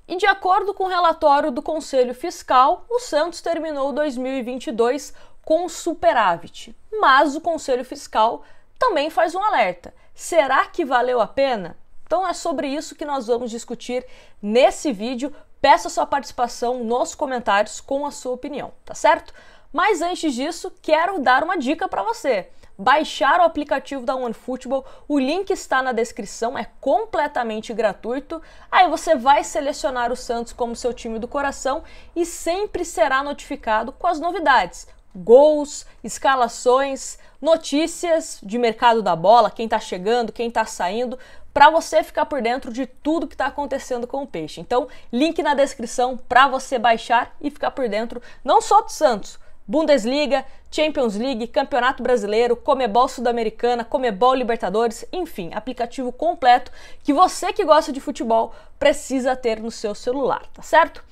E de acordo com o relatório do Conselho Fiscal, o Santos terminou 2022 com superávit. Mas o Conselho Fiscal também faz um alerta. Será que valeu a pena? Então é sobre isso que nós vamos discutir nesse vídeo. Peço a sua participação nos comentários com a sua opinião, tá certo? Mas antes disso, quero dar uma dica para você. Baixar o aplicativo da OneFootball, o link está na descrição, é completamente gratuito. Aí você vai selecionar o Santos como seu time do coração e sempre será notificado com as novidades. Gols, escalações, notícias de mercado da bola, quem tá chegando, quem tá saindo, para você ficar por dentro de tudo que está acontecendo com o Peixe. Então, link na descrição para você baixar e ficar por dentro não só do Santos, Bundesliga, Champions League, Campeonato Brasileiro, Comebol Sul-Americana, Comebol Libertadores, enfim, aplicativo completo que você que gosta de futebol precisa ter no seu celular, tá certo?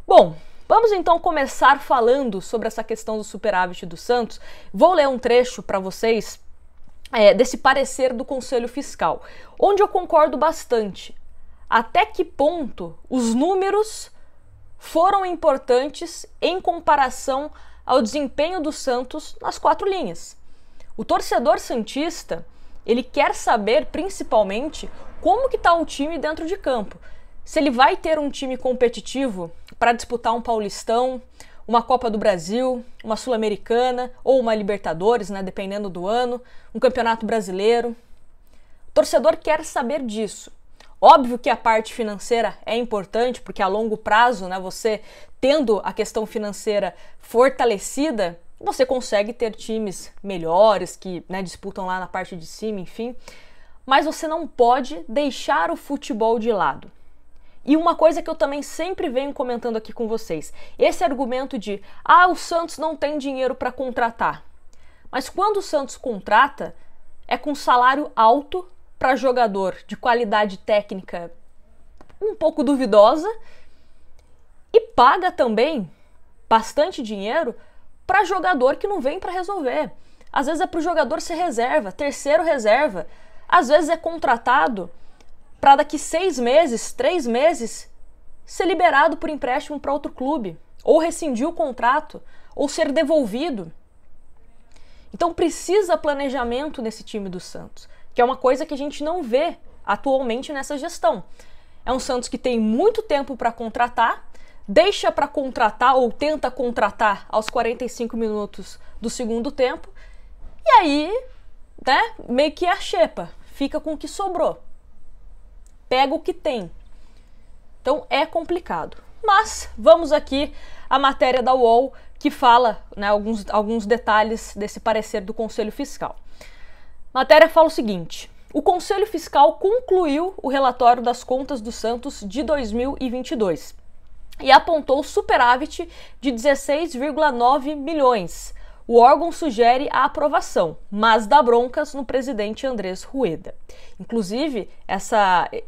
Bom, vamos então começar falando sobre essa questão do superávit do Santos. Vou ler um trecho para vocês desse parecer do Conselho Fiscal, onde eu concordo bastante. Até que ponto os números foram importantes em comparação ao desempenho do Santos nas quatro linhas? O torcedor santista, ele quer saber principalmente como que está o time dentro de campo. Se ele vai ter um time competitivo para disputar um Paulistão, uma Copa do Brasil, uma Sul-Americana ou uma Libertadores, né, dependendo do ano, um Campeonato Brasileiro. O torcedor quer saber disso. Óbvio que a parte financeira é importante, porque a longo prazo, né, você tendo a questão financeira fortalecida, você consegue ter times melhores que, né, disputam lá na parte de cima, enfim. Mas você não pode deixar o futebol de lado. E uma coisa que eu também sempre venho comentando aqui com vocês, esse argumento de o Santos não tem dinheiro para contratar. Mas quando o Santos contrata, é com salário alto para jogador de qualidade técnica um pouco duvidosa e paga também bastante dinheiro para jogador que não vem para resolver. Às vezes é para o jogador ser reserva, terceiro reserva. Às vezes é contratado para daqui 6 meses, 3 meses, ser liberado por empréstimo para outro clube, ou rescindir o contrato, ou ser devolvido. Então precisa planejamento nesse time do Santos, que é uma coisa que a gente não vê atualmente nessa gestão. É um Santos que tem muito tempo para contratar, deixa para contratar ou tenta contratar aos 45 minutos do segundo tempo, e aí, né, meio que a xepa, fica com o que sobrou. Pega o que tem. Então é complicado. Mas vamos aqui à matéria da UOL que fala, né, alguns detalhes desse parecer do Conselho Fiscal. A matéria fala o seguinte: o Conselho Fiscal concluiu o relatório das contas do Santos de 2022 e apontou superávit de 16,9 milhões. O órgão sugere a aprovação, mas dá broncas no presidente Andrés Rueda. Inclusive,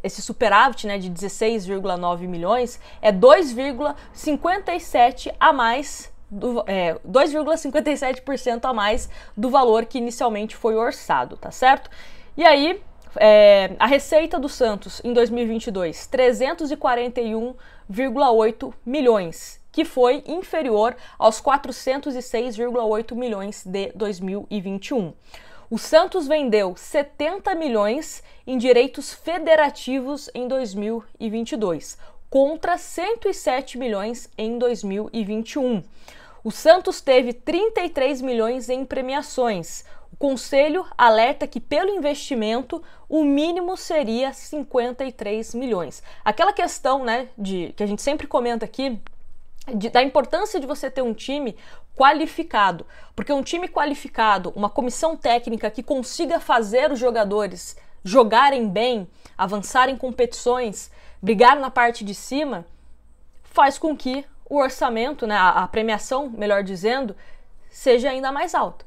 esse superávit, né, de 16,9 milhões é 2,57% a mais 2,57% a mais do valor que inicialmente foi orçado, tá certo? E aí, a receita do Santos em 2022, 341,8 milhões, que foi inferior aos 406,8 milhões de 2021. O Santos vendeu 70 milhões em direitos federativos em 2022, contra 107 milhões em 2021. O Santos teve 33 milhões em premiações. O Conselho alerta que, pelo investimento, o mínimo seria 53 milhões. Aquela questão, né, que a gente sempre comenta aqui, da importância de você ter um time qualificado. Porque um time qualificado, uma comissão técnica que consiga fazer os jogadores jogarem bem, avançar em competições, brigar na parte de cima, faz com que o orçamento, né, a premiação, melhor dizendo, seja ainda mais alta.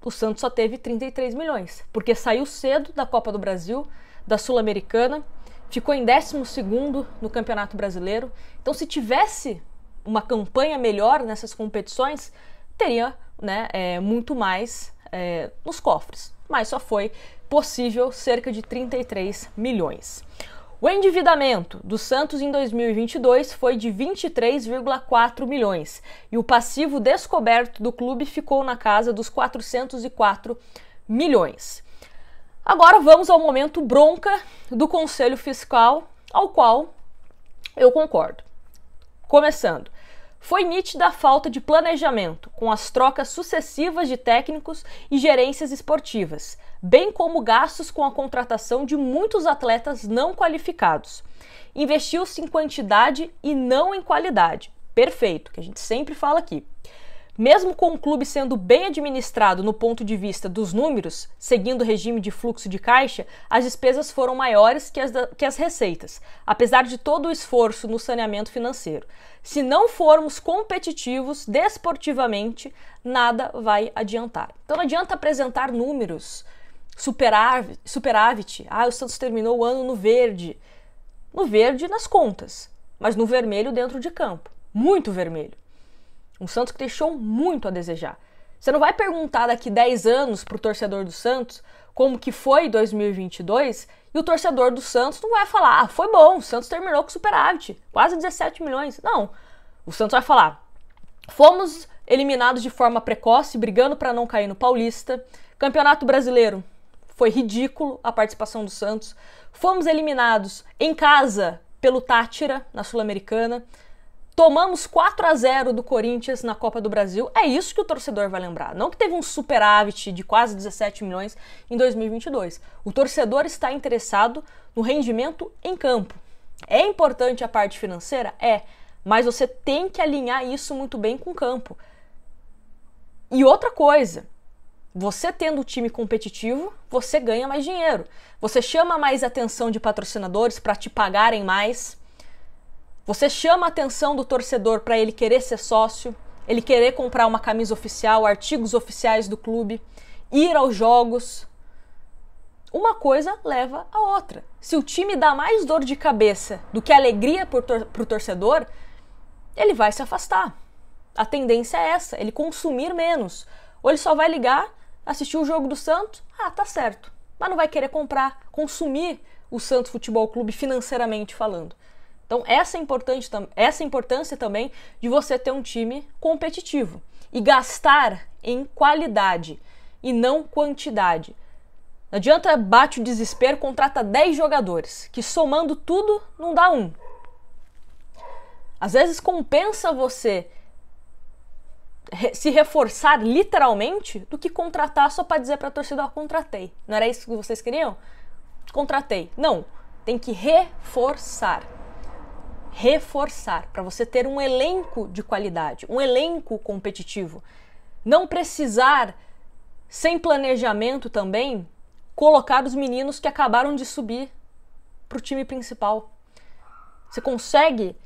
O Santos só teve 33 milhões, porque saiu cedo da Copa do Brasil, da Sul-Americana, ficou em 12º no Campeonato Brasileiro. Então, se tivesse uma campanha melhor nessas competições, teria, né, muito mais nos cofres. Mas só foi possível cerca de 33 milhões. O endividamento do Santos em 2022 foi de 23,4 milhões e o passivo descoberto do clube ficou na casa dos 404 milhões. Agora vamos ao momento bronca do Conselho Fiscal, ao qual eu concordo. Começando, foi nítida a falta de planejamento, com as trocas sucessivas de técnicos e gerências esportivas, bem como gastos com a contratação de muitos atletas não qualificados. Investiu-se em quantidade e não em qualidade. Perfeito, que a gente sempre fala aqui. Mesmo com o clube sendo bem administrado no ponto de vista dos números, seguindo o regime de fluxo de caixa, as despesas foram maiores que as receitas, apesar de todo o esforço no saneamento financeiro. Se não formos competitivos desportivamente, nada vai adiantar. Então não adianta apresentar números, superávit. O Santos terminou o ano no verde. No verde nas contas, mas no vermelho dentro de campo. Muito vermelho. Um Santos que deixou muito a desejar. Você não vai perguntar daqui 10 anos para o torcedor do Santos como que foi 2022 e o torcedor do Santos não vai falar, foi bom, o Santos terminou com superávit, quase 17 milhões. Não, o Santos vai falar, fomos eliminados de forma precoce, brigando para não cair no Paulista. Campeonato Brasileiro, foi ridículo a participação do Santos. Fomos eliminados em casa pelo Táchira, na Sul-Americana. Tomamos 4-0 do Corinthians na Copa do Brasil. É isso que o torcedor vai lembrar. Não que teve um superávit de quase 17 milhões em 2022. O torcedor está interessado no rendimento em campo. É importante a parte financeira? É. Mas você tem que alinhar isso muito bem com o campo. E outra coisa, você tendo um time competitivo, você ganha mais dinheiro. Você chama mais atenção de patrocinadores para te pagarem mais. Você chama a atenção do torcedor para ele querer ser sócio, ele querer comprar uma camisa oficial, artigos oficiais do clube, ir aos jogos. Uma coisa leva a outra. Se o time dá mais dor de cabeça do que alegria para o torcedor, ele vai se afastar. A tendência é essa, ele consumir menos. Ou ele só vai ligar, assistir o jogo do Santos, tá certo. Mas não vai querer comprar, consumir o Santos Futebol Clube financeiramente falando. Então, essa importância também de você ter um time competitivo e gastar em qualidade e não quantidade. Não adianta bate o desespero, contrata 10 jogadores, que somando tudo não dá um. Às vezes compensa você se reforçar literalmente do que contratar só para dizer para a torcida, contratei. Não era isso que vocês queriam? Contratei. Não, tem que reforçar. Reforçar, para você ter um elenco de qualidade, um elenco competitivo. Não precisar, sem planejamento também, colocar os meninos que acabaram de subir para o time principal. Você consegue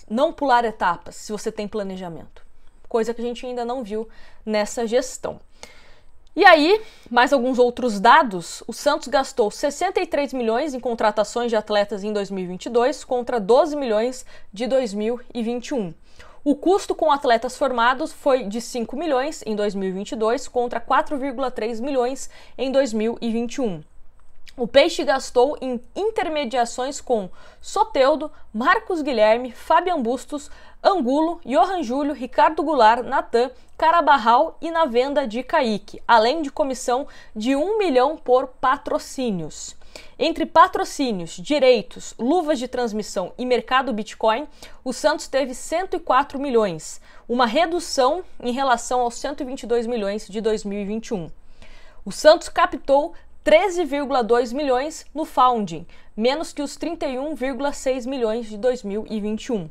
não pular etapas se você tem planejamento. Coisa que a gente ainda não viu nessa gestão. E aí, mais alguns outros dados, o Santos gastou 63 milhões em contratações de atletas em 2022 contra 12 milhões de 2021. O custo com atletas formados foi de 5 milhões em 2022 contra 4,3 milhões em 2021. O Peixe gastou em intermediações com Soteldo, Marcos Guilherme, Fabian Bustos, Angulo, Johan Júlio, Ricardo Goulart, Natan, Carabarral e na venda de Kaique, além de comissão de 1 milhão por patrocínios. Entre patrocínios, direitos, luvas de transmissão e mercado Bitcoin, o Santos teve 104 milhões, uma redução em relação aos 122 milhões de 2021. O Santos captou 13,2 milhões no Founding, menos que os 31,6 milhões de 2021.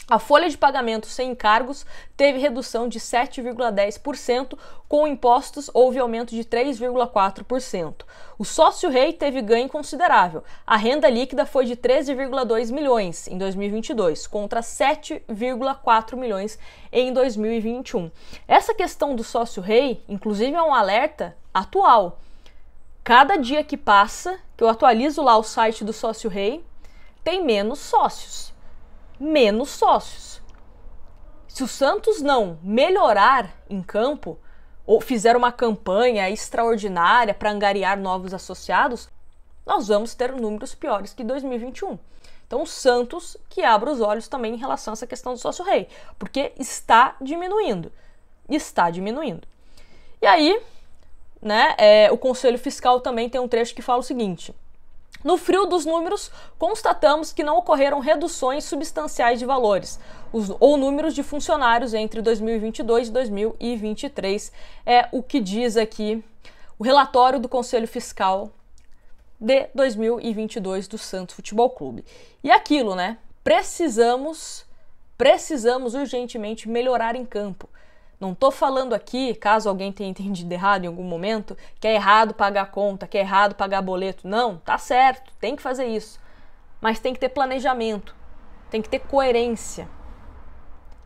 A folha de pagamento sem encargos teve redução de 7,10%, com impostos houve aumento de 3,4%. O sócio-rei teve ganho considerável. A renda líquida foi de 13,2 milhões em 2022, contra 7,4 milhões em 2021. Essa questão do sócio-rei, inclusive, é um alerta atual. Cada dia que passa, que eu atualizo lá o site do sócio-rei, tem menos sócios. Menos sócios. Se o Santos não melhorar em campo, ou fizer uma campanha extraordinária para angariar novos associados, nós vamos ter números piores que 2021. Então o Santos que abra os olhos também em relação a essa questão do sócio-rei, porque está diminuindo. Está diminuindo. E aí, né, o Conselho Fiscal também tem um trecho que fala o seguinte: no frio dos números, constatamos que não ocorreram reduções substanciais de valores ou números de funcionários entre 2022 e 2023, é o que diz aqui o relatório do Conselho Fiscal de 2022 do Santos Futebol Clube. E aquilo, né? Precisamos urgentemente melhorar em campo. Não tô falando aqui, caso alguém tenha entendido errado em algum momento, que é errado pagar conta, que é errado pagar boleto. Não, tá certo, tem que fazer isso. Mas tem que ter planejamento, tem que ter coerência,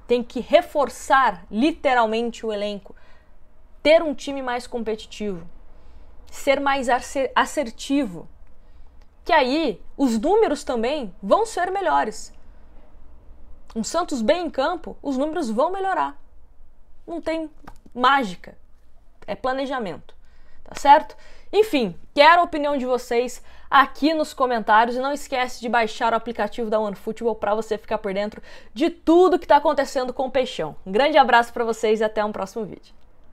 tem que reforçar literalmente o elenco, ter um time mais competitivo, ser mais assertivo, que aí os números também vão ser melhores. Um Santos bem em campo, os números vão melhorar. Não tem mágica, é planejamento, tá certo? Enfim, quero a opinião de vocês aqui nos comentários e não esquece de baixar o aplicativo da OneFootball para você ficar por dentro de tudo que está acontecendo com o Peixão. Um grande abraço para vocês e até um próximo vídeo.